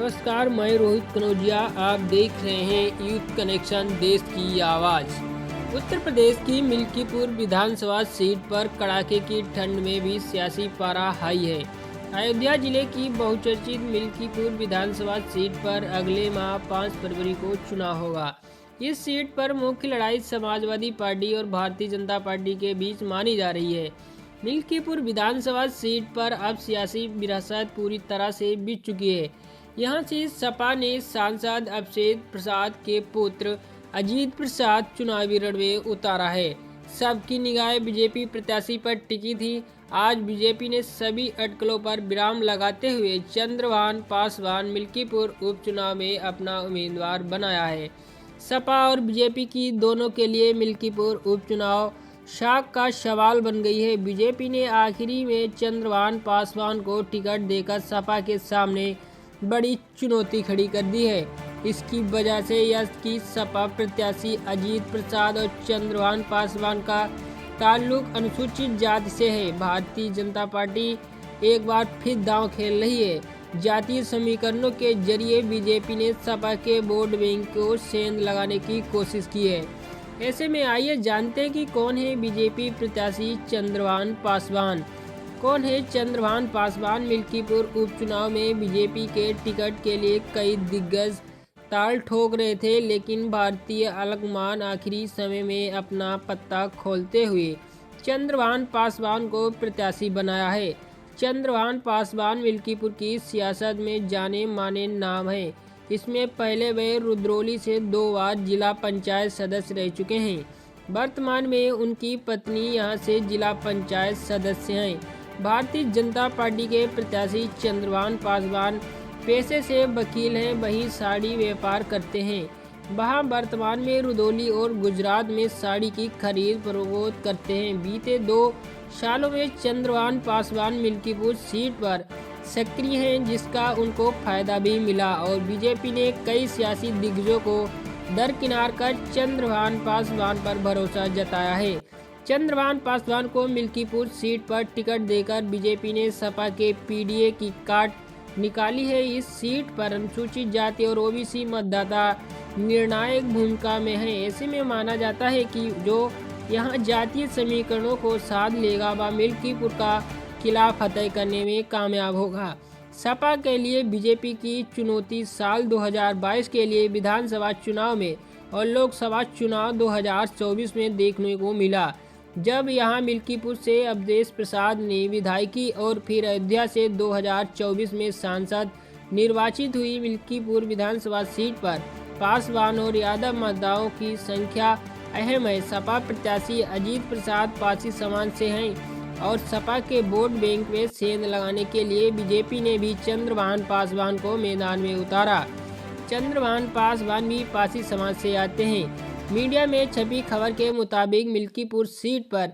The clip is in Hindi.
नमस्कार, मैं रोहित कनौजिया। आप देख रहे हैं यूथ कनेक्शन, देश की आवाज़। उत्तर प्रदेश की मिल्कीपुर विधानसभा सीट पर कड़ाके की ठंड में भी सियासी पारा हाई है। अयोध्या जिले की बहुचर्चित मिल्कीपुर विधानसभा सीट पर अगले माह 5 फरवरी को चुनाव होगा। इस सीट पर मुख्य लड़ाई समाजवादी पार्टी और भारतीय जनता पार्टी के बीच मानी जा रही है। मिल्कीपुर विधानसभा सीट पर अब सियासी विरासत पूरी तरह से बीत चुकी है। यहाँ से सपा ने सांसद अभिषेक प्रसाद के पुत्र अजीत प्रसाद चुनावी रण में उतारा है। सबकी निगाहें बीजेपी प्रत्याशी पर टिकी थी। आज बीजेपी ने सभी अटकलों पर विराम लगाते हुए चंद्रभान पासवान मिल्कीपुर उपचुनाव में अपना उम्मीदवार बनाया है। सपा और बीजेपी की दोनों के लिए मिल्कीपुर उपचुनाव शाख का सवाल बन गई है। बीजेपी ने आखिरी में चंद्रभान पासवान को टिकट देकर सपा के सामने बड़ी चुनौती खड़ी कर दी है। इसकी वजह से यह कि सपा प्रत्याशी अजीत प्रसाद और चंद्रभान पासवान का ताल्लुक अनुसूचित जाति से है। भारतीय जनता पार्टी एक बार फिर दांव खेल रही है। जातीय समीकरणों के जरिए बीजेपी ने सपा के वोट बैंक को सेंध लगाने की कोशिश की है। ऐसे में आइए जानते हैं कि कौन है बीजेपी प्रत्याशी चंद्रभान पासवान। कौन है चंद्रभान पासवान? मिल्कीपुर उपचुनाव में बीजेपी के टिकट के लिए कई दिग्गज ताल ठोक रहे थे, लेकिन भारतीय आगमन आखिरी समय में अपना पत्ता खोलते हुए चंद्रभान पासवान को प्रत्याशी बनाया है। चंद्रभान पासवान मिल्कीपुर की सियासत में जाने माने नाम है। इसमें पहले वे रुद्रौली से 2 बार जिला पंचायत सदस्य रह चुके हैं। वर्तमान में उनकी पत्नी यहां से जिला पंचायत सदस्य हैं। भारतीय जनता पार्टी के प्रत्याशी चंद्रभान पासवान पेशे से वकील हैं, वहीं साड़ी व्यापार करते हैं। वहां वर्तमान में रुधौली और गुजरात में साड़ी की खरीद फरोख्त करते हैं। बीते 2 सालों में चंद्रभान पासवान मिल्कीपुर सीट पर सक्रिय हैं, जिसका उनको फायदा भी मिला और बीजेपी ने कई सियासी दिग्गजों को दरकिनार कर चंद्रभान पासवान पर भरोसा जताया है। चंद्रभान पासवान को मिल्कीपुर सीट पर टिकट देकर बीजेपी ने सपा के पीडीए की काट निकाली है। इस सीट पर अनुसूचित जाति और ओबीसी मतदाता निर्णायक भूमिका में है। ऐसे में माना जाता है कि जो यहां जातीय समीकरणों को साध लेगा वह मिल्कीपुर का किला फतेह करने में कामयाब होगा। सपा के लिए बीजेपी की चुनौती साल 2022 के लिए विधानसभा चुनाव में और लोकसभा चुनाव 2024 में देखने को मिला, जब यहां मिल्कीपुर से अवधेश प्रसाद ने विधायकी और फिर अयोध्या से 2024 में सांसद निर्वाचित हुई। मिल्कीपुर विधानसभा सीट पर पासवान और यादव मतदाताओं की संख्या अहम है। सपा प्रत्याशी अजीत प्रसाद पारसी समाज से हैं और सपा के वोट बैंक में सेंध लगाने के लिए बीजेपी ने भी चंद्रभान पासवान को मैदान में उतारा। चंद्रभान पासवान भी पारसी समाज से आते हैं। मीडिया में छपी खबर के मुताबिक मिल्कीपुर सीट पर